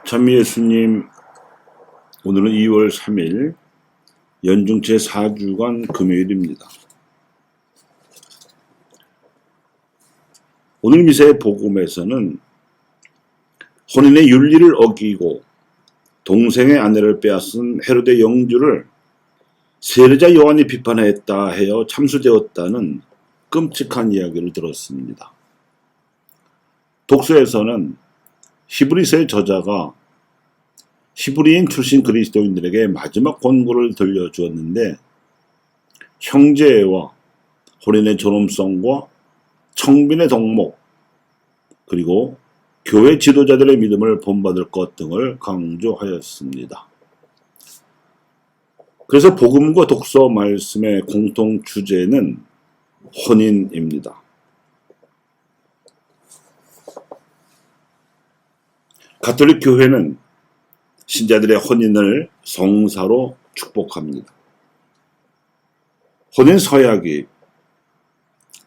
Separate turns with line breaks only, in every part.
참 예수님, 오늘은 2월 3일 연중 제4주간 금요일입니다. 오늘 미사의 복음에서는 혼인의 윤리를 어기고 동생의 아내를 빼앗은 헤로데 영주를 세례자 요한이 비판했다 하여 참수되었다는 끔찍한 이야기를 들었습니다. 독서에서는 히브리서의 저자가 히브리인 출신 그리스도인들에게 마지막 권고를 들려주었는데, 형제와 혼인의 존엄성과 청빈의 덕목, 그리고 교회 지도자들의 믿음을 본받을 것 등을 강조하였습니다. 그래서 복음과 독서 말씀의 공통 주제는 혼인입니다. 가톨릭 교회는 신자들의 혼인을 성사로 축복합니다. 혼인 서약이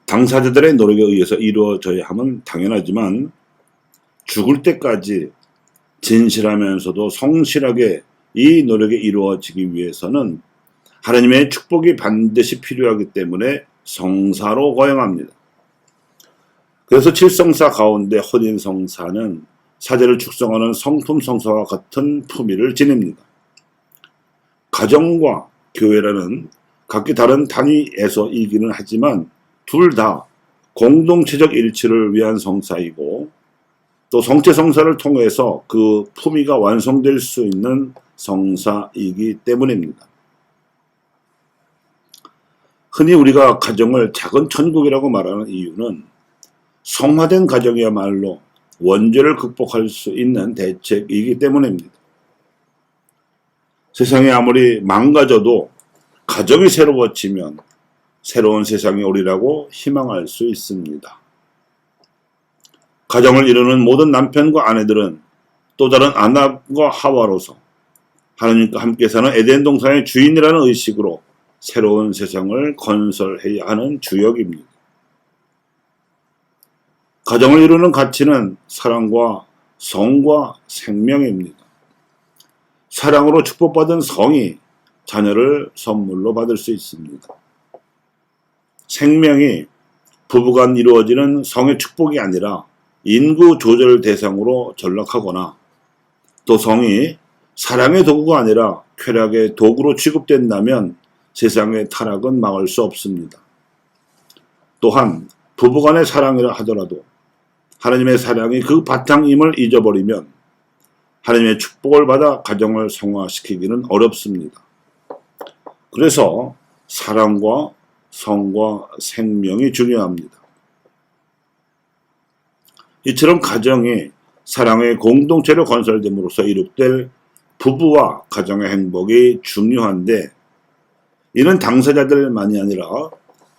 당사자들의 노력에 의해서 이루어져야 함은 당연하지만, 죽을 때까지 진실하면서도 성실하게 이 노력이 이루어지기 위해서는 하나님의 축복이 반드시 필요하기 때문에 성사로 거행합니다. 그래서 칠성사 가운데 혼인성사는 사제를 축성하는 성품성사와 같은 품위를 지닙니다. 가정과 교회라는 각기 다른 단위에서이기는 하지만 둘 다 공동체적 일치를 위한 성사이고, 또 성체성사를 통해서 그 품위가 완성될 수 있는 성사이기 때문입니다. 흔히 우리가 가정을 작은 천국이라고 말하는 이유는 성화된 가정이야말로 원죄를 극복할 수 있는 대책이기 때문입니다. 세상이 아무리 망가져도 가정이 새로워지면 새로운 세상이 오리라고 희망할 수 있습니다. 가정을 이루는 모든 남편과 아내들은 또 다른 아담과 하와로서 하나님과 함께 사는 에덴 동산의 주인이라는 의식으로 새로운 세상을 건설해야 하는 주역입니다. 가정을 이루는 가치는 사랑과 성과 생명입니다. 사랑으로 축복받은 성이 자녀를 선물로 받을 수 있습니다. 생명이 부부간 이루어지는 성의 축복이 아니라 인구 조절 대상으로 전락하거나, 또 성이 사랑의 도구가 아니라 쾌락의 도구로 취급된다면 세상의 타락은 막을 수 없습니다. 또한 부부간의 사랑이라 하더라도 하나님의 사랑이 그 바탕임을 잊어버리면 하나님의 축복을 받아 가정을 성화시키기는 어렵습니다. 그래서 사랑과 성과 생명이 중요합니다. 이처럼 가정이 사랑의 공동체로 건설됨으로써 이룩될 부부와 가정의 행복이 중요한데, 이는 당사자들만이 아니라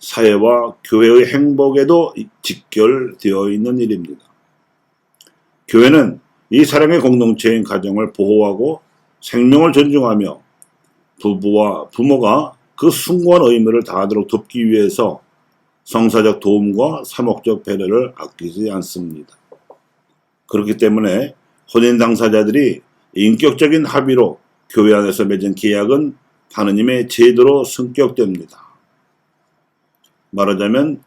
사회와 교회의 행복에도 직결되어 있는 일입니다. 교회는 이 사랑의 공동체인 가정을 보호하고 생명을 존중하며 부부와 부모가 그 숭고한 의무를 다하도록 돕기 위해서 성사적 도움과 사목적 배려를 아끼지 않습니다. 그렇기 때문에 혼인 당사자들이 인격적인 합의로 교회 안에서 맺은 계약은 하느님의 제도로 승격됩니다. 말하자면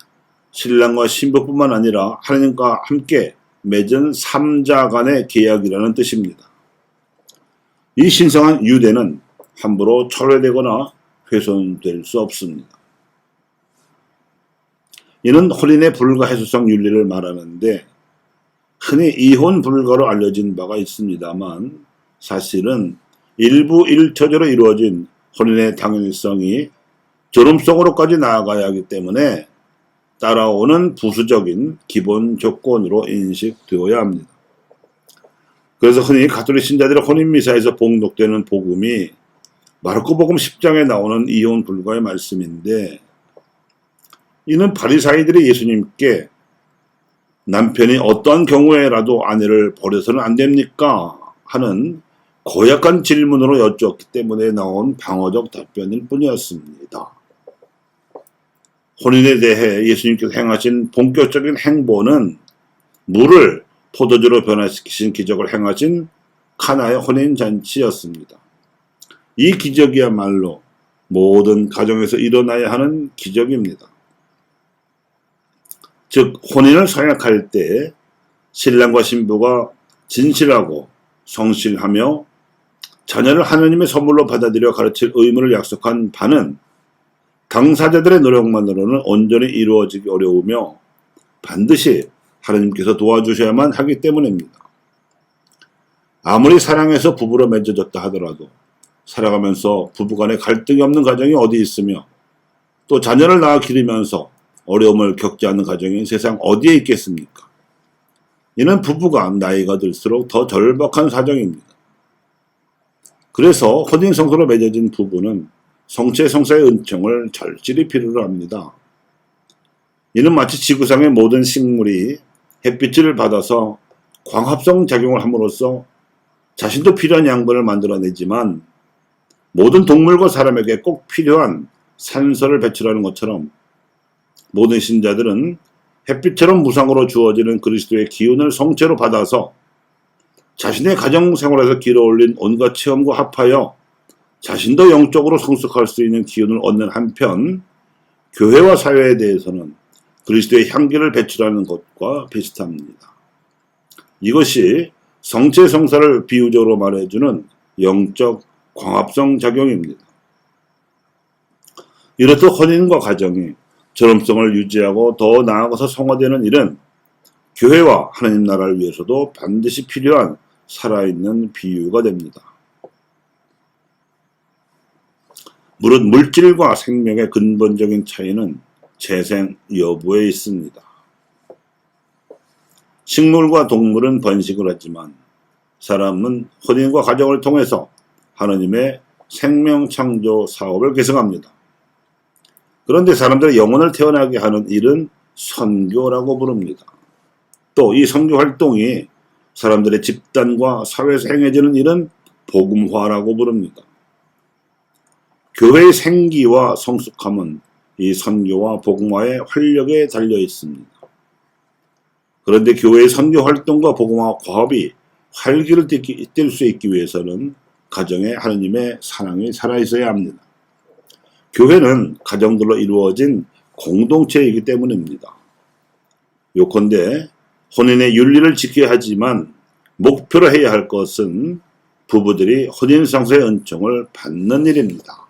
신랑과 신부뿐만 아니라 하나님과 함께 맺은 3자 간의 계약이라는 뜻입니다. 이 신성한 유대는 함부로 철회되거나 훼손될 수 없습니다. 이는 혼인의 불가해소성 윤리를 말하는데, 흔히 이혼 불가로 알려진 바가 있습니다만, 사실은 일부 일처제로 이루어진 혼인의 당연성이 존엄성으로까지 나아가야 하기 때문에 따라오는 부수적인 기본 조건으로 인식되어야 합니다. 그래서 흔히 가톨릭 신자들의 혼인 미사에서 봉독되는 복음이 마르코복음 10장에 나오는 이혼 불가의 말씀인데, 이는 바리사이들이 예수님께 남편이 어떠한 경우에라도 아내를 버려서는 안 됩니까? 하는 고약한 질문으로 여쭈었기 때문에 나온 방어적 답변일 뿐이었습니다. 혼인에 대해 예수님께서 행하신 본격적인 행보는 물을 포도주로 변화시키신 기적을 행하신 카나의 혼인잔치였습니다. 이 기적이야말로 모든 가정에서 일어나야 하는 기적입니다. 즉 혼인을 서약할 때 신랑과 신부가 진실하고 성실하며 자녀를 하나님의 선물로 받아들여 가르칠 의무를 약속한 바는 당사자들의 노력만으로는 온전히 이루어지기 어려우며 반드시 하나님께서 도와주셔야만 하기 때문입니다. 아무리 사랑해서 부부로 맺어졌다 하더라도 살아가면서 부부간에 갈등이 없는 가정이 어디 있으며 또 자녀를 낳아 기르면서 어려움을 겪지 않는 가정이 세상 어디에 있겠습니까? 이는 부부가 나이가 들수록 더 절박한 사정입니다. 그래서 혼인성소로 맺어진 부부는 성체성사의 은총을 절실히 필요로 합니다. 이는 마치 지구상의 모든 식물이 햇빛을 받아서 광합성 작용을 함으로써 자신도 필요한 양분을 만들어내지만 모든 동물과 사람에게 꼭 필요한 산소를 배출하는 것처럼 모든 신자들은 햇빛처럼 무상으로 주어지는 그리스도의 기운을 성체로 받아서 자신의 가정생활에서 길어올린 온갖 체험과 합하여 자신도 영적으로 성숙할 수 있는 기운을 얻는 한편 교회와 사회에 대해서는 그리스도의 향기를 배출하는 것과 비슷합니다. 이것이 성체성사를 비유적으로 말해주는 영적 광합성 작용입니다. 이렇듯 혼인과 가정이 존엄성을 유지하고 더 나아가서 성화되는 일은 교회와 하나님 나라를 위해서도 반드시 필요한 살아있는 비유가 됩니다. 무릇 물질과 생명의 근본적인 차이는 재생 여부에 있습니다. 식물과 동물은 번식을 하지만 사람은 혼인과 가정을 통해서 하나님의 생명 창조 사업을 계승합니다. 그런데 사람들의 영혼을 태어나게 하는 일은 선교라고 부릅니다. 또 이 선교 활동이 사람들의 집단과 사회에서 행해지는 일은 복음화라고 부릅니다. 교회의 생기와 성숙함은 이 선교와 복음화의 활력에 달려 있습니다. 그런데 교회의 선교 활동과 복음화 과업이 활기를 띨 수 있기 위해서는 가정에 하나님의 사랑이 살아있어야 합니다. 교회는 가정들로 이루어진 공동체이기 때문입니다. 요컨대 혼인의 윤리를 지켜야 하지만 목표로 해야 할 것은 부부들이 혼인성사의 은총을 받는 일입니다.